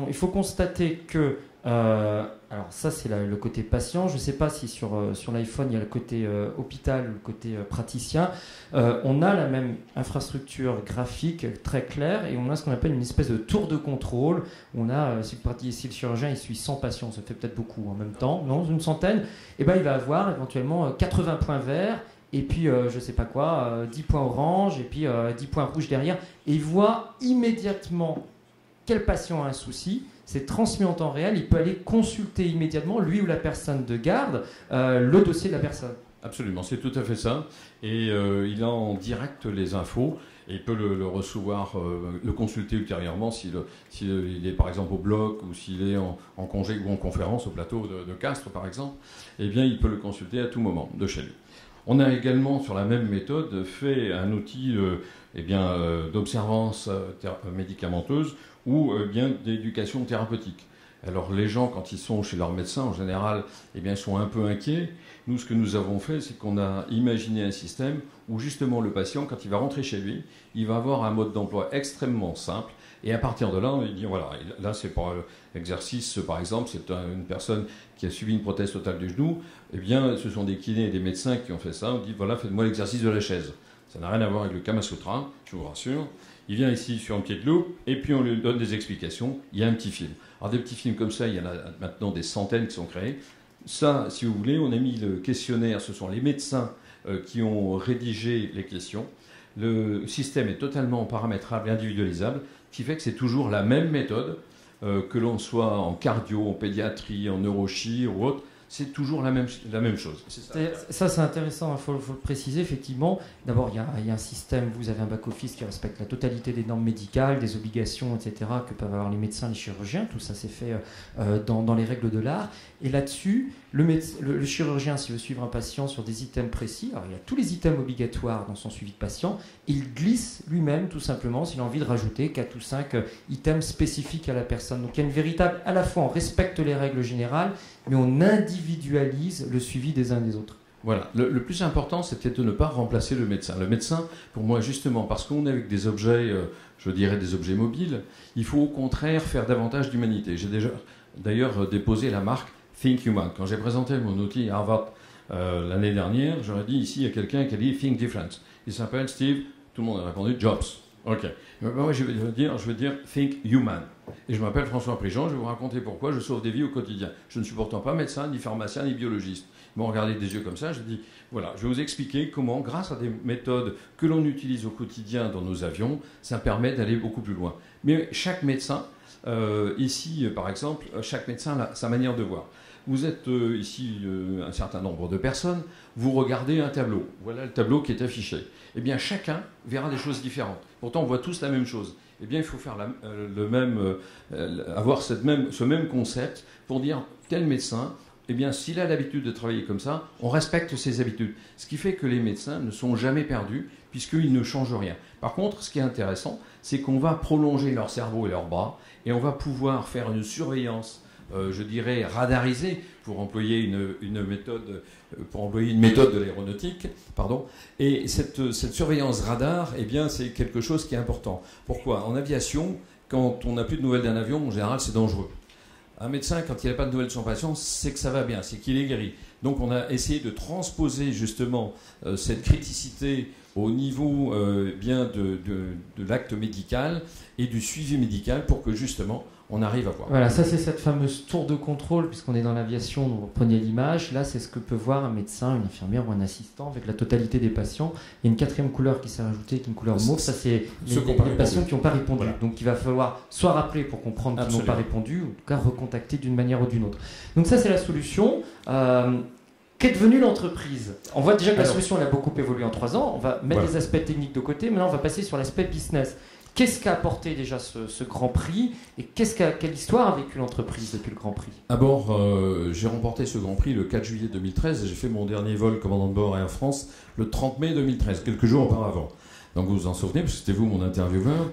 Il faut constater que alors ça c'est le côté patient. Je ne sais pas si sur l'iPhone il y a le côté hôpital, le côté praticien. On a la même infrastructure graphique très claire et on a ce qu'on appelle une espèce de tour de contrôle. On a, si le chirurgien il suit 100 patients, ça fait peut-être beaucoup en même temps, non, une centaine, et ben il va avoir éventuellement 80 points verts et puis je ne sais pas quoi, 10 points orange et puis 10 points rouges derrière, et il voit immédiatement quel patient a un souci. C'est transmis en temps réel, il peut aller consulter immédiatement, lui ou la personne de garde, le dossier de la personne. Absolument, c'est tout à fait ça. Et il a en direct les infos et il peut le recevoir, le consulter ultérieurement s'il est par exemple au bloc ou s'il est en congé ou en conférence au plateau de Castres par exemple. Eh bien, il peut le consulter à tout moment de chez lui. On a également, sur la même méthode, fait un outil d'observance médicamenteuse ou bien d'éducation thérapeutique. Alors les gens, quand ils sont chez leur médecin, en général, ils sont un peu inquiets. Nous, ce que nous avons fait, c'est qu'on a imaginé un système où justement le patient, quand il va rentrer chez lui, il va avoir un mode d'emploi extrêmement simple. Et à partir de là, on lui dit, voilà, là c'est pour l'exercice, par exemple, c'est une personne qui a subi une prothèse totale du genou, ce sont des kinés et des médecins qui ont fait ça. On dit, voilà, faites-moi l'exercice de la chaise. Ça n'a rien à voir avec le Kama Sutra, je vous rassure. Il vient ici sur un pied de loupe, et puis on lui donne des explications. Il y a un petit film. Alors des petits films comme ça, il y en a maintenant des centaines qui sont créés. Ça, si vous voulez, on a mis le questionnaire, ce sont les médecins qui ont rédigé les questions. Le système est totalement paramétrable, individualisable, ce qui fait que c'est toujours la même méthode, que l'on soit en cardio, en pédiatrie, en neurochir ou autre. C'est toujours la même chose. Ça, c'est intéressant, il faut le préciser, effectivement. D'abord, il y a un système, vous avez un back-office qui respecte la totalité des normes médicales, des obligations, etc., que peuvent avoir les médecins, les chirurgiens. Tout ça, c'est fait dans les règles de l'art. Et là-dessus, le chirurgien, s'il veut suivre un patient sur des items précis, alors il y a tous les items obligatoires dans son suivi de patient, et il glisse lui-même, tout simplement, s'il a envie de rajouter 4 ou 5 items spécifiques à la personne. Donc il y a une véritable, à la fois on respecte les règles générales, mais on individualise le suivi des uns des autres. Voilà. Le plus important, c'était de ne pas remplacer le médecin. Le médecin, pour moi, justement, parce qu'on est avec des objets, je dirais des objets mobiles, il faut au contraire faire davantage d'humanité. J'ai déjà, d'ailleurs, déposé la marque Think Human. Quand j'ai présenté mon outil à Harvard l'année dernière, j'aurais dit, ici, il y a quelqu'un qui a dit Think Different. Il s'appelle Steve, tout le monde a répondu Jobs. Ok. Mais moi, je vais dire Think Human. Et je m'appelle François Prigent, je vais vous raconter pourquoi je sauve des vies au quotidien. Je ne suis pourtant pas médecin, ni pharmacien, ni biologiste. Ils m'ont regardé des yeux comme ça, je dis, voilà, je vais vous expliquer comment, grâce à des méthodes que l'on utilise au quotidien dans nos avions, ça permet d'aller beaucoup plus loin. Mais chaque médecin, ici par exemple, chaque médecin a sa manière de voir. Vous êtes ici un certain nombre de personnes, vous regardez un tableau. Voilà le tableau qui est affiché. Eh bien, chacun verra des choses différentes. Pourtant, on voit tous la même chose. Eh bien, il faut faire avoir ce même concept pour dire tel médecin, eh bien, s'il a l'habitude de travailler comme ça, on respecte ses habitudes. Ce qui fait que les médecins ne sont jamais perdus, puisqu'ils ne changent rien. Par contre, ce qui est intéressant, c'est qu'on va prolonger leur cerveau et leurs bras, et on va pouvoir faire une surveillance, je dirais, radarisée, pour employer une méthode de l'aéronautique, pardon. Et cette surveillance radar, eh bien, c'est quelque chose qui est important. Pourquoi ? En aviation, quand on n'a plus de nouvelles d'un avion, en général, c'est dangereux. Un médecin, quand il n'a pas de nouvelles de son patient, c'est que ça va bien, c'est qu'il est guéri. Donc on a essayé de transposer justement cette criticité au niveau bien de l'acte médical et du suivi médical pour que justement on arrive à voir. Voilà, ça c'est cette fameuse tour de contrôle, puisqu'on est dans l'aviation, donc vous reprenez l'image. Là, c'est ce que peut voir un médecin, une infirmière ou un assistant avec la totalité des patients. Il y a une quatrième couleur qui s'est rajoutée, qui est une couleur mauve. Ça, c'est les patients qui n'ont pas répondu. Voilà. Donc il va falloir soit rappeler pour comprendre qu'ils n'ont pas répondu, ou en tout cas recontacter d'une manière ou d'une autre. Donc ça, c'est la solution. Qu'est devenue l'entreprise ? On voit déjà que la solution elle a beaucoup évolué en 3 ans. On va mettre les aspects techniques de côté. Maintenant, on va passer sur l'aspect business. Qu'est-ce qu'a apporté déjà ce Grand Prix et quelle histoire a vécu l'entreprise depuis le Grand Prix ? D'abord, j'ai remporté ce Grand Prix le 4 juillet 2013 et j'ai fait mon dernier vol commandant de bord Air France le 30 mai 2013, quelques jours auparavant. Donc vous vous en souvenez, parce que c'était vous mon intervieweur.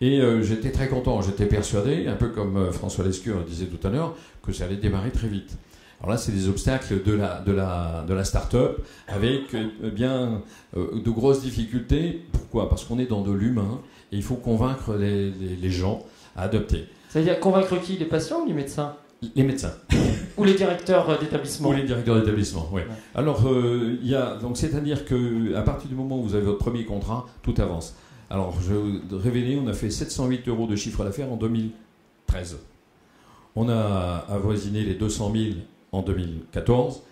Et j'étais très content, j'étais persuadé, un peu comme François Lescure disait tout à l'heure, que ça allait démarrer très vite. Alors là, c'est des obstacles de la start-up avec de grosses difficultés. Pourquoi ? Parce qu'on est dans de l'humain et il faut convaincre les gens à adopter. C'est-à-dire convaincre qui ? Les patients ou les médecins ? Les médecins. Ou les directeurs d'établissement ? Ou les directeurs d'établissement, oui. Ouais. Alors, donc c'est-à-dire qu'à partir du moment où vous avez votre premier contrat, tout avance. Alors, je vais vous révéler, on a fait 708 € de chiffre d'affaires en 2013. On a avoisiné les 200 000 en 2014,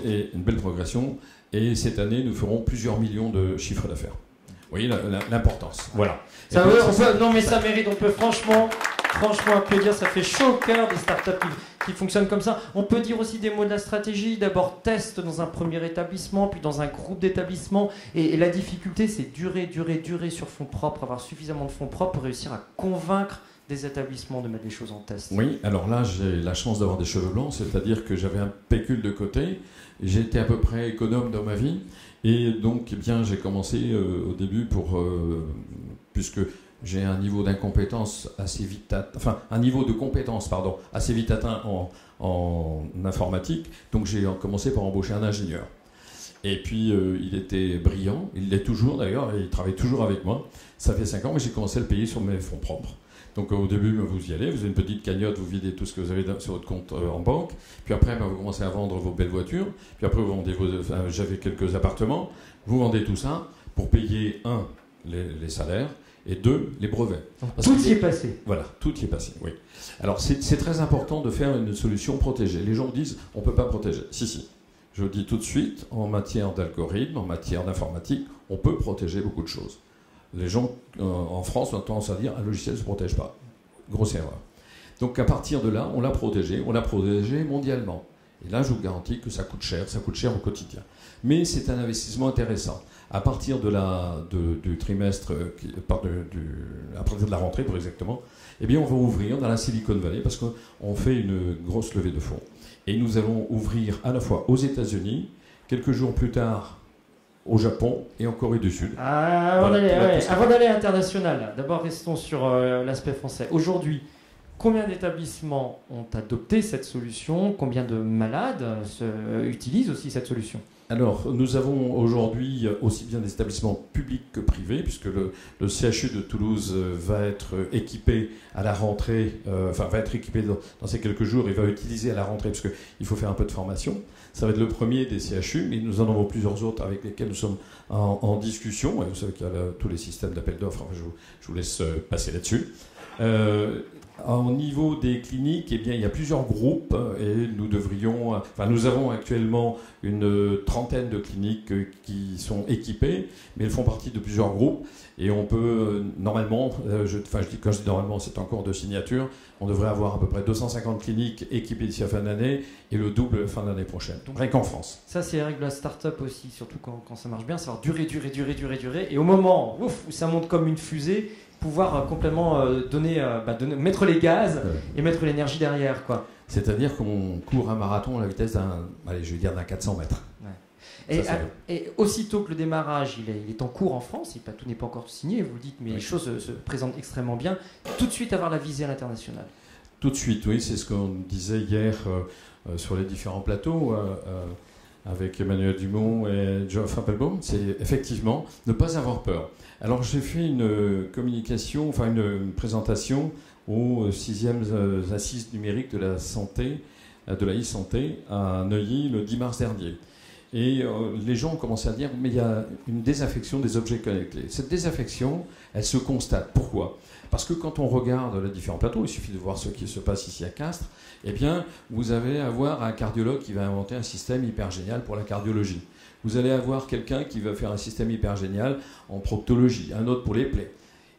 et une belle progression. Et cette année, nous ferons plusieurs millions de chiffres d'affaires. Vous voyez l'importance. Voilà. Ça mérite, on peut franchement applaudir, ça fait chaud au cœur des startups qui fonctionne comme ça. On peut dire aussi des mots de la stratégie. D'abord, test dans un premier établissement, puis dans un groupe d'établissements. Et la difficulté, c'est durer sur fonds propres, avoir suffisamment de fonds propres pour réussir à convaincre des établissements de mettre les choses en test. Oui, alors là, j'ai la chance d'avoir des cheveux blancs, c'est-à-dire que j'avais un pécule de côté, j'étais à peu près économe dans ma vie, et donc eh bien, j'ai commencé au début puisque j'ai un niveau d'incompétence assez vite atteint, un niveau de compétence, pardon, assez vite atteint en informatique, donc j'ai commencé par embaucher un ingénieur. Et puis, il était brillant, il l'est toujours d'ailleurs, et il travaille toujours avec moi. Ça fait 5 ans, mais j'ai commencé à le payer sur mes fonds propres. Donc au début, vous y allez, vous avez une petite cagnotte, vous videz tout ce que vous avez sur votre compte en banque. Puis après, vous commencez à vendre vos belles voitures. Puis après, vous vendez j'avais quelques appartements. Vous vendez tout ça pour payer, 1, les salaires, et 2, les brevets. Tout y est passé. Voilà, tout y est passé, oui. Alors c'est très important de faire une solution protégée. Les gens disent, on ne peut pas protéger. Si. Je dis tout de suite, en matière d'algorithme, en matière d'informatique, on peut protéger beaucoup de choses. Les gens en France ont tendance à dire un logiciel ne se protège pas. Grosse erreur. Donc à partir de là, on l'a protégé mondialement. Et là, je vous garantis que ça coûte cher au quotidien. Mais c'est un investissement intéressant. À partir du trimestre, à partir de la rentrée, pour exactement, eh bien, on va ouvrir dans la Silicon Valley parce qu'on fait une grosse levée de fonds. Et nous allons ouvrir à la fois aux États-Unis, quelques jours plus tard au Japon et en Corée du Sud. Avant d'aller international, d'abord restons sur l'aspect français. Aujourd'hui, combien d'établissements ont adopté cette solution? Combien de malades utilisent aussi cette solution? Alors, nous avons aujourd'hui aussi bien des établissements publics que privés, puisque le CHU de Toulouse va être équipé à la rentrée, va être équipé dans ces quelques jours et va utiliser à la rentrée, parce qu'il faut faire un peu de formation. Ça va être le premier des CHU, mais nous en avons plusieurs autres avec lesquels nous sommes en discussion. Et vous savez qu'il y a tous les systèmes d'appel d'offres, je vous laisse passer là-dessus. Au niveau des cliniques, eh bien, il y a plusieurs groupes et nous avons actuellement une trentaine de cliniques qui sont équipées, mais elles font partie de plusieurs groupes et on peut normalement, quand je dis normalement, c'est en cours de signature, on devrait avoir à peu près 250 cliniques équipées d'ici à la fin d'année et le double à la fin d'année prochaine, donc rien qu'en France. Ça, c'est la règle de la start-up aussi, surtout quand ça marche bien, ça va durer, et au moment où ça monte comme une fusée, pouvoir complètement mettre les gaz et mettre l'énergie derrière, quoi. C'est-à-dire qu'on court un marathon à la vitesse d'un 400 mètres. Ouais. Et aussitôt que le démarrage il est en cours en France, tout n'est pas encore signé, vous le dites, mais les choses se présentent extrêmement bien, tout de suite avoir la visée à l'international. Tout de suite, oui, c'est ce qu'on disait hier sur les différents plateaux avec Emmanuel Dumont et Geoff Applebaum, c'est effectivement ne pas avoir peur. Alors j'ai fait une présentation aux 6e assises numériques de la santé, de la e-santé à Neuilly le 10 mars dernier. Et les gens ont commencé à dire mais il y a une désaffection des objets connectés. Cette désaffection, elle se constate. Pourquoi ? Parce que quand on regarde les différents plateaux, il suffit de voir ce qui se passe ici à Castres, eh bien, vous allez avoir un cardiologue qui va inventer un système hyper génial pour la cardiologie. Vous allez avoir quelqu'un qui va faire un système hyper génial en proctologie, un autre pour les plaies.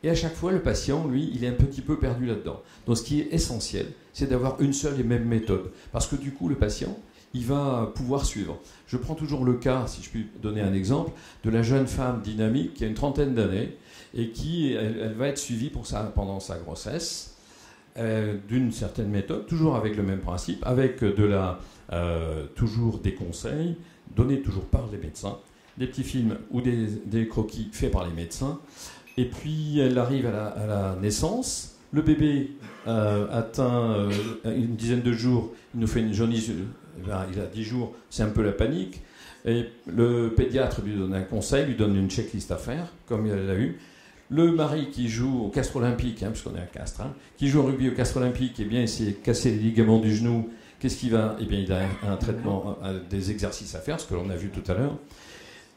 Et à chaque fois, le patient, lui, il est un petit peu perdu là-dedans. Donc ce qui est essentiel, c'est d'avoir une seule et même méthode. Parce que du coup, le patient, il va pouvoir suivre. Je prends toujours le cas, si je puis donner un exemple, de la jeune femme dynamique qui a une trentaine d'années et qui elle va être suivie pendant sa grossesse d'une certaine méthode, toujours avec le même principe, avec toujours des conseils donnés toujours par les médecins, des petits films ou des croquis faits par les médecins. Et puis elle arrive à la naissance, le bébé atteint une dizaine de jours, il nous fait une jaunisse, il a 10 jours, c'est un peu la panique. Et le pédiatre lui donne un conseil, lui donne une checklist à faire, comme elle l'a eu. Le mari qui joue au Castres Olympique, puisqu'on est à Castres, qui joue au rugby au Castres Olympique, eh bien, il s'est cassé les ligaments du genou. Qu'est-ce qu'il va ? Eh bien, il a un traitement, des exercices à faire, ce que l'on a vu tout à l'heure.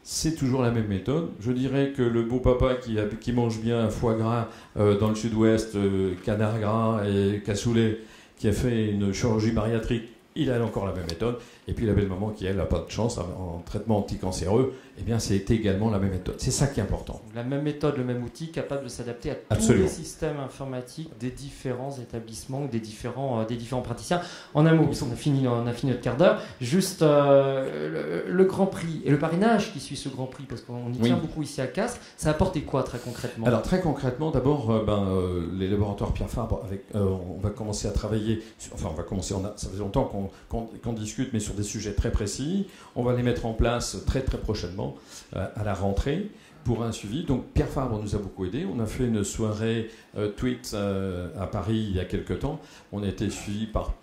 C'est toujours la même méthode. Je dirais que le beau papa qui mange bien foie gras dans le sud-ouest, canard gras et cassoulet, qui a fait une chirurgie bariatrique, il a encore la même méthode. Et puis la belle maman qui, elle, n'a pas de chance en traitement anticancéreux, eh bien, c'est également la même méthode. C'est ça qui est important. La même méthode, le même outil, capable de s'adapter à tous Absolument. les systèmes informatiques des différents établissements ou des différents praticiens. En un mot, on a fini notre quart d'heure. Juste le Grand Prix et le parrainage qui suit ce Grand Prix, parce qu'on y tient beaucoup ici à Castres, ça a apporté quoi très concrètement? Alors très concrètement, d'abord, les laboratoires Pierre Fabre, on va commencer à travailler, ça fait longtemps qu'on discute, mais sur des sujets très précis. On va les mettre en place très très prochainement à la rentrée pour un suivi. Donc Pierre Fabre nous a beaucoup aidé. On a fait une soirée tweet à Paris il y a quelques temps. On a été suivi par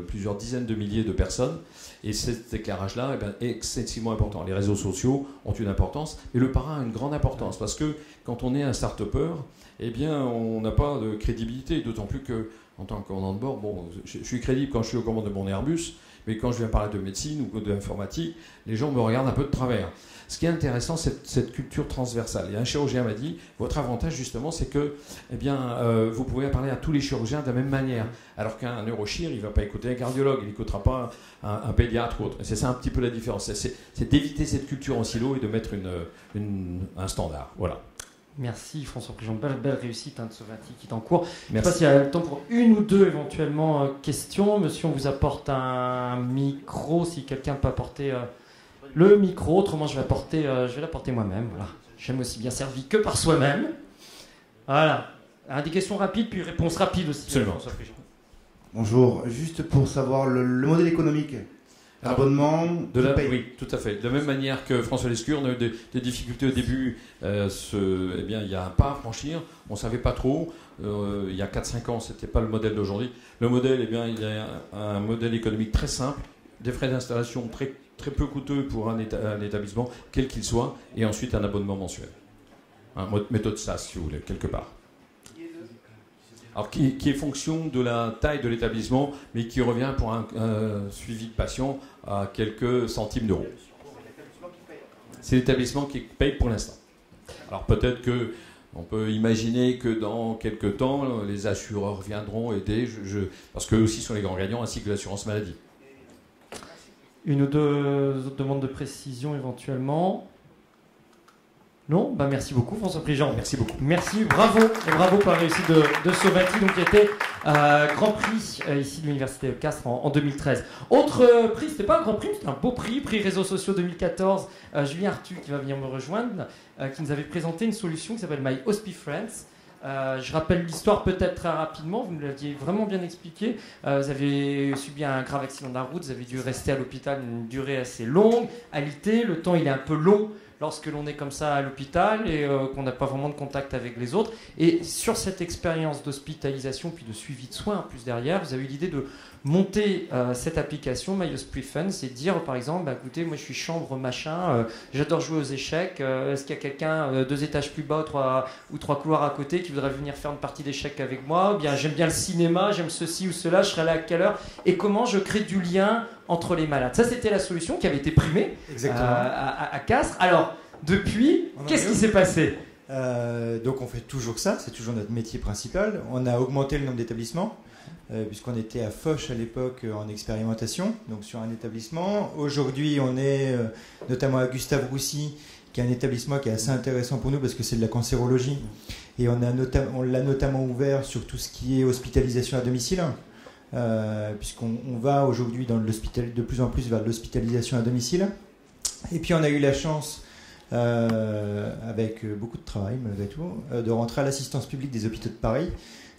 plusieurs dizaines de milliers de personnes. Et cet éclairage-là est excessivement important. Les réseaux sociaux ont une importance, et le parrain a une grande importance, parce que quand on est un start-upper, eh bien, on n'a pas de crédibilité, d'autant plus que, en tant que commandant de bord, bon, je suis crédible quand je suis aux commandes de mon Airbus, mais quand je viens parler de médecine ou d'informatique, les gens me regardent un peu de travers. Ce qui est intéressant, c'est cette culture transversale. Et un chirurgien m'a dit, votre avantage justement, c'est que eh bien, vous pouvez parler à tous les chirurgiens de la même manière. Alors qu'un neurochir, il ne va pas écouter un cardiologue, il n'écoutera pas un pédiatre ou autre. Et c'est ça un petit peu la différence. C'est d'éviter cette culture en silo et de mettre un standard. Voilà. Merci François Prigent, belle réussite de ce VATI qui est en cours. Je ne sais pas s'il y a le temps pour une ou deux éventuellement questions. Monsieur, on vous apporte un micro, si quelqu'un peut apporter le micro. Autrement, je vais l'apporter moi-même. Voilà. J'aime aussi bien servi que par soi-même. Voilà. Des questions rapides, puis réponses rapides aussi. Absolument. François Prigent. Bonjour, juste pour savoir le modèle économique. Abonnement, oui, tout à fait. De la même manière que François Lescure, on a eu des difficultés au début. Eh bien, il y a un pas à franchir. On ne savait pas trop. Il y a 4-5 ans, ce n'était pas le modèle d'aujourd'hui. Le modèle, eh bien, il y a un modèle économique très simple, des frais d'installation très, très peu coûteux pour un établissement, quel qu'il soit, et ensuite un abonnement mensuel. Méthode SaaS, si vous voulez, quelque part. Alors, qui est fonction de la taille de l'établissement, mais qui revient pour un suivi de patient à quelques centimes d'euros. C'est l'établissement qui paye pour l'instant. Alors peut-être qu'on peut imaginer que dans quelques temps, les assureurs viendront aider, parce qu'eux aussi sont les grands gagnants, ainsi que l'assurance maladie. Une ou deux autres demandes de précision éventuellement? Non, merci beaucoup François Prigent. Merci beaucoup. Merci, bravo pour la réussite de ce VATI, donc qui était Grand Prix ici de l'Université de Castres en 2013. Autre prix, c'était pas un Grand Prix, c'était un beau prix réseaux sociaux 2014. Julien Arthus qui va venir me rejoindre, qui nous avait présenté une solution qui s'appelle My HospiFriends. Je rappelle l'histoire peut-être très rapidement, vous nous l'aviez vraiment bien expliqué. Vous avez subi un grave accident de la route, vous avez dû rester à l'hôpital une durée assez longue, alité, le temps il est un peu long lorsque l'on est comme ça à l'hôpital et qu'on n'a pas vraiment de contact avec les autres. Et sur cette expérience d'hospitalisation puis de suivi de soins en plus derrière, vous avez eu l'idée de monter cette application My HospiFriends et dire par exemple, écoutez, moi je suis chambre machin, j'adore jouer aux échecs, est-ce qu'il y a quelqu'un 2 étages plus bas ou 3 couloirs à côté qui voudrait venir faire une partie d'échecs avec moi, ou bien j'aime bien le cinéma, j'aime ceci ou cela, je serai là à quelle heure, et comment je crée du lien entre les malades. Ça c'était la solution qui avait été primée à Castres. Alors depuis, qu'est-ce qui s'est passé? Donc on fait toujours ça, c'est toujours notre métier principal. On a augmenté le nombre d'établissements, puisqu'on était à Foch à l'époque en expérimentation, donc sur un établissement. Aujourd'hui, on est notamment à Gustave Roussy, qui est un établissement qui est assez intéressant pour nous parce que c'est de la cancérologie. Et on l'a notamment ouvert sur tout ce qui est hospitalisation à domicile, puisqu'on va aujourd'hui de plus en plus vers l'hospitalisation à domicile. Et puis on a eu la chance, avec beaucoup de travail malgré tout, de rentrer à l'assistance publique des hôpitaux de Paris,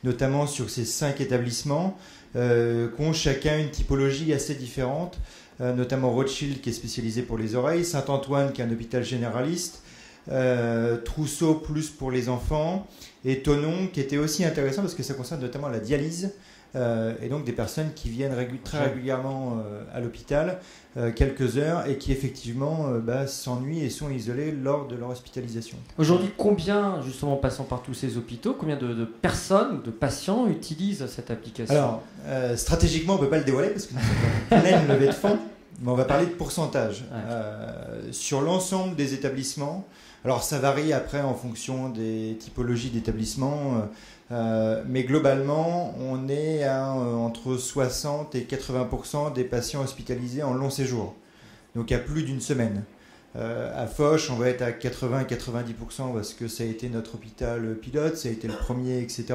notamment sur ces 5 établissements qui ont chacun une typologie assez différente, notamment Rothschild qui est spécialisé pour les oreilles, Saint-Antoine qui est un hôpital généraliste, Trousseau plus pour les enfants, et Thonon qui était aussi intéressant parce que ça concerne notamment la dialyse, et donc des personnes qui viennent très régulièrement à l'hôpital quelques heures et qui effectivement s'ennuient et sont isolés lors de leur hospitalisation. Aujourd'hui, combien, justement, passant par tous ces hôpitaux, combien de personnes, de patients utilisent cette application? Alors, stratégiquement, on ne peut pas le dévoiler parce que nous sommes en pleine levée de fonds, mais on va parler de pourcentage. Sur l'ensemble des établissements, alors ça varie après en fonction des typologies d'établissements. Mais globalement, on est à entre 60 et 80% des patients hospitalisés en long séjour, donc à plus d'une semaine. À Foch, on va être à 80-90% parce que ça a été notre hôpital pilote, ça a été le premier, etc.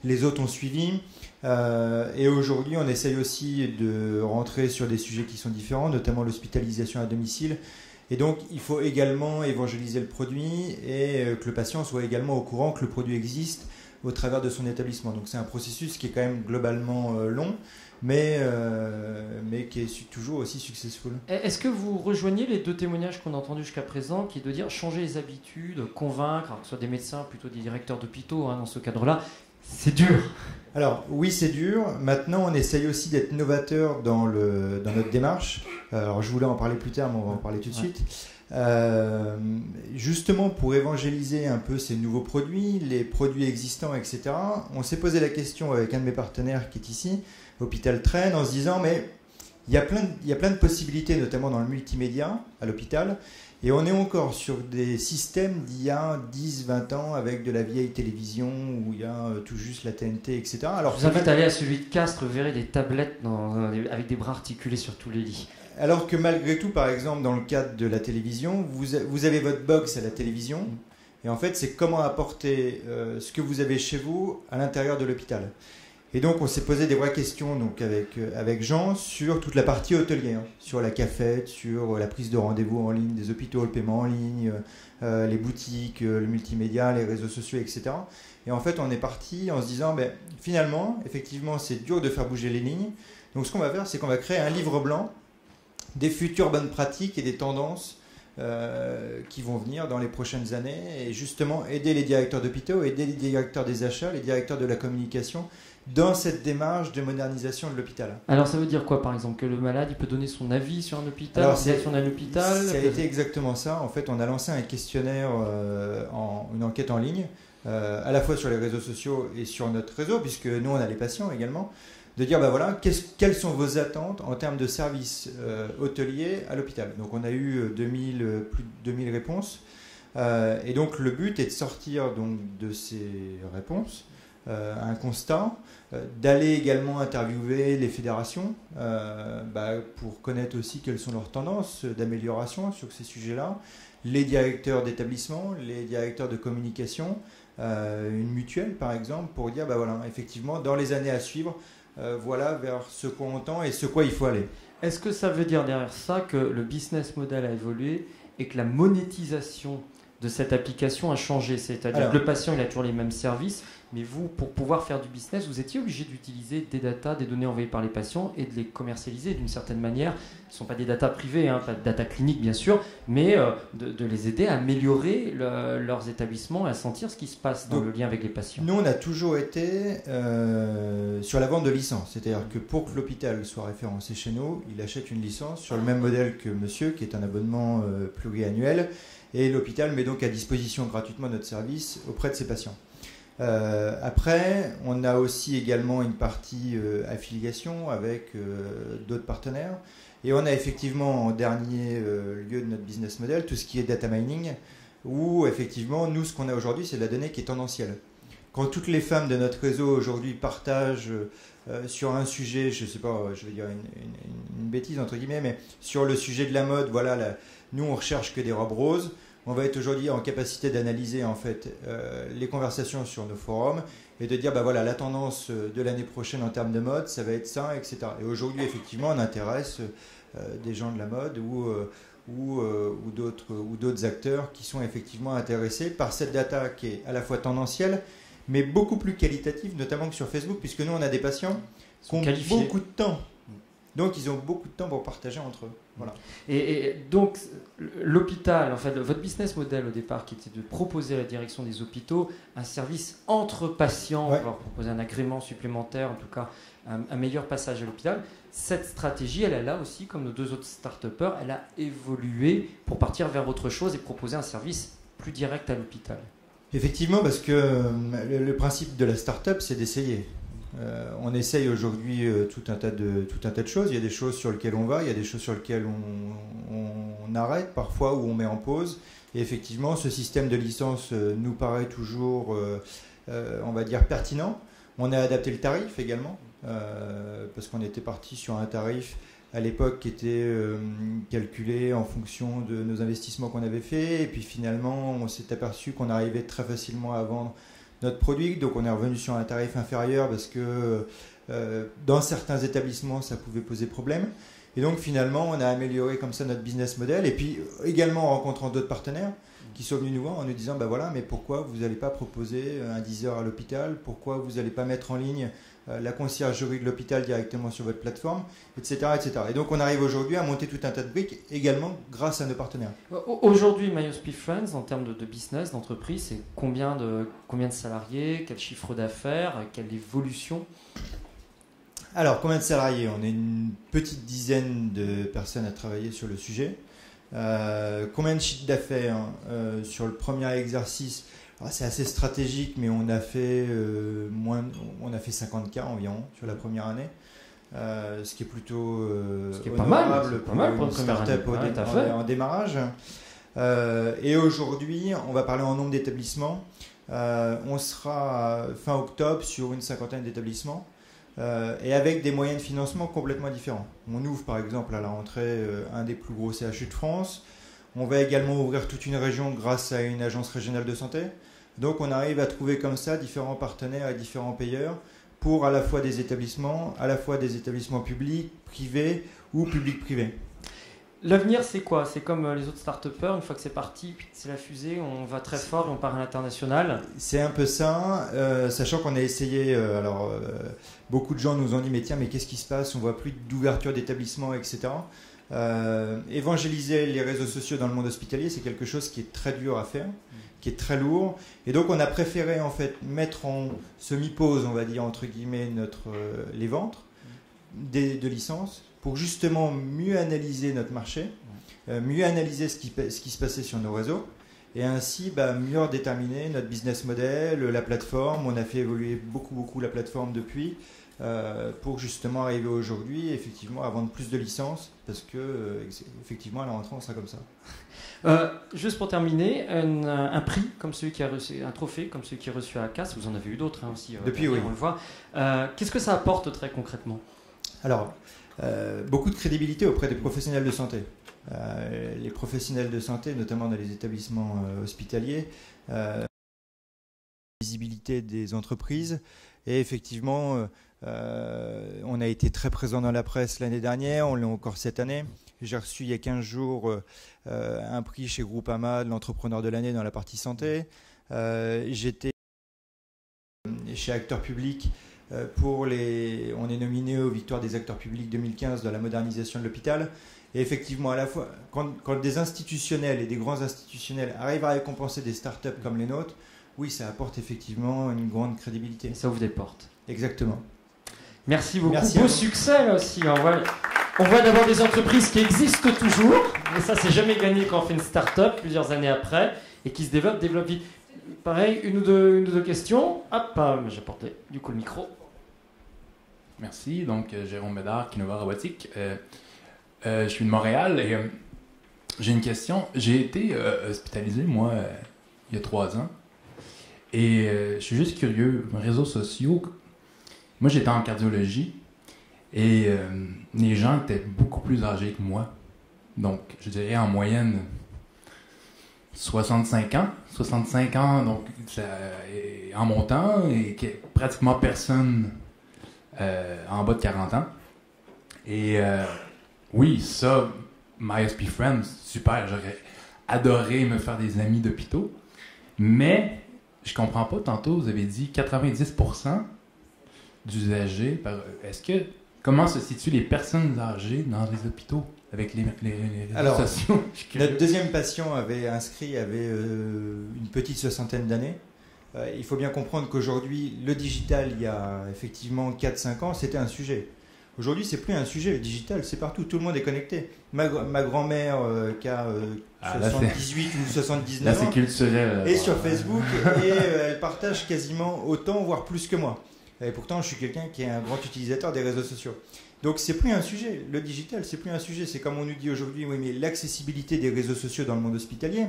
Les autres ont suivi. Et aujourd'hui, on essaye aussi de rentrer sur des sujets qui sont différents, notamment l'hospitalisation à domicile. Et donc, il faut également évangéliser le produit et que le patient soit également au courant que le produit existe au travers de son établissement. Donc, c'est un processus qui est quand même globalement long, mais qui est toujours aussi successful. Est-ce que vous rejoignez les deux témoignages qu'on a entendus jusqu'à présent, qui est de dire changer les habitudes, convaincre, alors que ce soit des médecins, plutôt des directeurs d'hôpitaux, dans ce cadre-là, c'est dur. Alors oui, c'est dur. Maintenant, on essaye aussi d'être novateur dans notre démarche. Alors je voulais en parler plus tard, mais on va en parler tout de suite. Justement pour évangéliser un peu ces nouveaux produits, les produits existants, etc. On s'est posé la question avec un de mes partenaires qui est ici, Hôpital Train, en se disant mais il y a plein de possibilités, notamment dans le multimédia à l'hôpital. Et on est encore sur des systèmes d'il y a 10-20 ans avec de la vieille télévision où il y a tout juste la TNT, etc. Alors, je vous invite à aller à celui de Castres, vous verrez des tablettes avec des bras articulés sur tous les lits. Alors que malgré tout, par exemple, dans le cadre de la télévision, vous avez votre box à la télévision. Et en fait, c'est comment apporter ce que vous avez chez vous à l'intérieur de l'hôpital. Et donc, on s'est posé des vraies questions donc avec Jean sur toute la partie hôtelière, sur la cafette, sur la prise de rendez-vous en ligne des hôpitaux, le paiement en ligne, les boutiques, le multimédia, les réseaux sociaux, etc. Et en fait, on est parti en se disant, finalement, effectivement, c'est dur de faire bouger les lignes. Donc, ce qu'on va faire, c'est qu'on va créer un livre blanc des futures bonnes pratiques et des tendances qui vont venir dans les prochaines années et justement aider les directeurs d'hôpitaux, aider les directeurs des achats, les directeurs de la communication dans cette démarche de modernisation de l'hôpital. Alors ça veut dire quoi par exemple? Que le malade il peut donner son avis sur un hôpital, sur un hôpital? Ça a été exactement ça. En fait, on a lancé un questionnaire, une enquête en ligne, à la fois sur les réseaux sociaux et sur notre réseau, puisque nous on a les patients également, de dire quelles sont vos attentes en termes de services hôteliers à l'hôpital. Donc on a eu plus de 2000 réponses. Et donc le but est de sortir donc, de ces réponses un constat, d'aller également interviewer les fédérations pour connaître aussi quelles sont leurs tendances d'amélioration sur ces sujets-là, les directeurs d'établissement, les directeurs de communication, une mutuelle par exemple, pour dire effectivement dans les années à suivre, voilà vers ce qu'on tend et ce quoi il faut aller. Est-ce que ça veut dire derrière ça que le business model a évolué et que la monétisation de cette application a changé? C'est-à-dire que le patient il a toujours les mêmes services, mais vous, pour pouvoir faire du business, vous étiez obligé d'utiliser des datas, des données envoyées par les patients et de les commercialiser d'une certaine manière. Ce ne sont pas des datas privées, pas de data cliniques bien sûr, mais de les aider à améliorer leurs établissements et à sentir ce qui se passe dans le lien avec les patients. Nous, on a toujours été sur la vente de licences. C'est-à-dire que pour que l'hôpital soit référencé chez nous, il achète une licence sur le même modèle que monsieur, qui est un abonnement pluriannuel. Et l'hôpital met donc à disposition gratuitement notre service auprès de ses patients. Après, on a aussi également une partie affiliation avec d'autres partenaires. Et on a effectivement en dernier lieu de notre business model tout ce qui est data mining, où effectivement, nous, ce qu'on a aujourd'hui, c'est de la donnée qui est tendancielle. Quand toutes les femmes de notre réseau aujourd'hui partagent sur un sujet, je ne sais pas, je vais dire une bêtise entre guillemets, mais sur le sujet de la mode, nous on recherche que des robes roses. On va être aujourd'hui en capacité d'analyser en fait les conversations sur nos forums et de dire la tendance de l'année prochaine en termes de mode, ça va être ça, etc. Et aujourd'hui effectivement on intéresse des gens de la mode ou d'autres acteurs qui sont effectivement intéressés par cette data qui est à la fois tendancielle mais beaucoup plus qualitative, notamment que sur Facebook, puisque nous on a des patients qui ont beaucoup de temps. Donc, ils ont beaucoup de temps pour partager entre eux. Voilà. Et donc, l'hôpital, en fait, votre business model au départ, qui était de proposer à la direction des hôpitaux un service entre patients, pour proposer un agrément supplémentaire, en tout cas un meilleur passage à l'hôpital. Cette stratégie, elle est là aussi, comme nos deux autres start-upers, elle a évolué pour partir vers autre chose et proposer un service plus direct à l'hôpital. Effectivement, parce que le principe de la start-up, c'est d'essayer. On essaye aujourd'hui tout un tas de choses. Il y a des choses sur lesquelles on va, il y a des choses sur lesquelles on arrête parfois ou on met en pause. Et effectivement, ce système de licence nous paraît toujours on va dire, pertinent. On a adapté le tarif également, parce qu'on était parti sur un tarif à l'époque qui était calculé en fonction de nos investissements qu'on avait faits. Et puis finalement, on s'est aperçu qu'on arrivait très facilement à vendre notre produit. Donc on est revenu sur un tarif inférieur parce que dans certains établissements, ça pouvait poser problème. Et donc finalement, on a amélioré comme ça notre business model. Et puis également en rencontrant d'autres partenaires qui sont venus nous voir en nous disant, voilà, mais pourquoi vous n'allez pas proposer un 10 heures à l'hôpital? Pourquoi vous n'allez pas mettre en ligne la conciergerie de l'hôpital directement sur votre plateforme, etc., etc. Et donc on arrive aujourd'hui à monter tout un tas de briques, également grâce à nos partenaires. Aujourd'hui, MyHospi Friends, en termes de business, d'entreprise, c'est combien de salariés, quel chiffre d'affaires, quelle évolution? Alors, combien de salariés? On est une petite dizaine de personnes à travailler sur le sujet. Combien de chiffre d'affaires sur le premier exercice? C'est assez stratégique, mais on a fait 50K environ sur la première année, ce qui est plutôt pas mal pour une start-up en démarrage. Et aujourd'hui, on va parler en nombre d'établissements. On sera fin octobre sur une cinquantaine d'établissements et avec des moyens de financement complètement différents. On ouvre par exemple à la rentrée un des plus gros CHU de France. On va également ouvrir toute une région grâce à une agence régionale de santé. Donc on arrive à trouver comme ça différents partenaires et différents payeurs pour à la fois des établissements publics, privés ou publics-privés. L'avenir, c'est quoi? C'est comme les autres start-upers, une fois que c'est parti, c'est la fusée, on va très fort et on part à l'international. C'est un peu ça, sachant qu'on a essayé, beaucoup de gens nous ont dit, mais tiens, mais qu'est-ce qui se passe? On voit plus d'ouverture d'établissements, etc. Évangéliser les réseaux sociaux dans le monde hospitalier, c'est quelque chose qui est très dur à faire, qui est très lourd. Et donc, on a préféré en fait mettre en semi-pause, on va dire entre guillemets, les ventes de licences pour justement mieux analyser notre marché, mieux analyser ce qui se passait sur nos réseaux et ainsi mieux déterminer notre business model, la plateforme. On a fait évoluer beaucoup la plateforme depuis. Pour justement arriver aujourd'hui effectivement à vendre plus de licences parce que effectivement à la rentrée on sera comme ça. Juste pour terminer, un prix comme celui qui a reçu, un trophée comme celui qui est reçu à CAS, vous en avez eu d'autres aussi depuis, oui. On le voit. Qu'est-ce que ça apporte très concrètement? Alors beaucoup de crédibilité auprès des professionnels de santé. Les professionnels de santé, notamment dans les établissements hospitaliers, visibilité des entreprises et effectivement on a été très présent dans la presse l'année dernière, on l'est encore cette année. J'ai reçu il y a 15 jours un prix chez Groupama de l'entrepreneur de l'année dans la partie santé. J'étais chez Acteurs Publics on est nominé aux Victoires des Acteurs Publics 2015 dans la modernisation de l'hôpital. Et effectivement, à la fois, quand des institutionnels et des grands institutionnels arrivent à récompenser des startups comme les nôtres, oui, ça apporte effectivement une grande crédibilité. Et ça ouvre des portes. Exactement. Merci beaucoup. Merci beau succès là aussi. On voit d'abord des entreprises qui existent toujours, mais ça c'est jamais gagné quand on fait une start-up plusieurs années après et qui se développe vite. Pareil, une ou deux questions. Hop, j'ai porté du coup le micro. Merci. Donc Jérôme Bédard, Kinova Robotique. Je suis de Montréal et j'ai une question. J'ai été hospitalisé moi il y a 3 ans et je suis juste curieux. Les réseaux sociaux. Moi, j'étais en cardiologie et les gens étaient beaucoup plus âgés que moi. Donc, je dirais en moyenne 65 ans. 65 ans, donc en montant et pratiquement personne en bas de 40 ans. Et oui, ça, MyHospi Friends, super. J'aurais adoré me faire des amis d'hôpitaux. Mais, je comprends pas, tantôt, vous avez dit 90% d'usagers. Comment se situent les personnes âgées dans les hôpitaux avec les réseaux sociaux? Notre deuxième patient avait une petite 60aine d'années. Il faut bien comprendre qu'aujourd'hui, le digital, il y a effectivement 4-5 ans, c'était un sujet. Aujourd'hui, c'est plus un sujet. Le digital, c'est partout. Tout le monde est connecté. Ma grand-mère qui a 78 ou 79 là, c'est culturel. est sur Facebook et elle partage quasiment autant, voire plus que moi. Et pourtant, je suis quelqu'un qui est un grand utilisateur des réseaux sociaux. Donc, c'est plus un sujet. Le digital, c'est plus un sujet. C'est comme on nous dit aujourd'hui, oui, mais l'accessibilité des réseaux sociaux dans le monde hospitalier.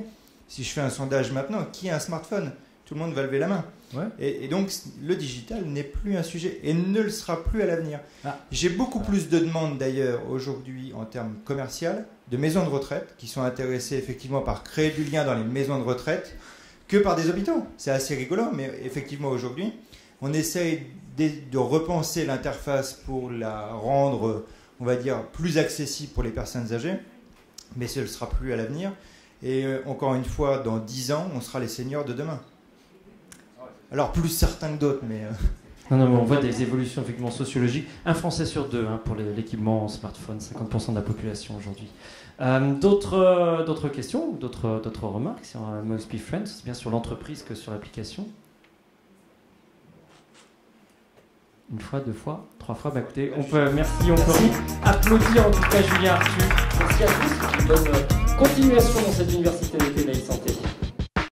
Si je fais un sondage maintenant, qui a un smartphone? tout le monde va lever la main. Ouais. Et donc, le digital n'est plus un sujet et ne le sera plus à l'avenir. Ah. J'ai beaucoup plus de demandes d'ailleurs aujourd'hui en termes commerciaux de maisons de retraite qui sont intéressées effectivement par créer du lien dans les maisons de retraite que par des hôpitaux. C'est assez rigolo, mais effectivement aujourd'hui, on essaye de repenser l'interface pour la rendre, on va dire, plus accessible pour les personnes âgées, mais ce ne sera plus à l'avenir. Et encore une fois, dans 10 ans, on sera les seniors de demain. Alors plus certains que d'autres, mais... Non, mais on voit des évolutions effectivement sociologiques. Un Français sur deux pour l'équipement en smartphone, 50% de la population aujourd'hui. D'autres questions ou d'autres remarques sur Mosby Friends, c'est bien sur l'entreprise que sur l'application? Une fois, deux fois, trois fois, écoutez, merci, on peut applaudir en tout cas Julien Arthus. Merci à tous, une bonne continuation dans cette université d'été de la santé.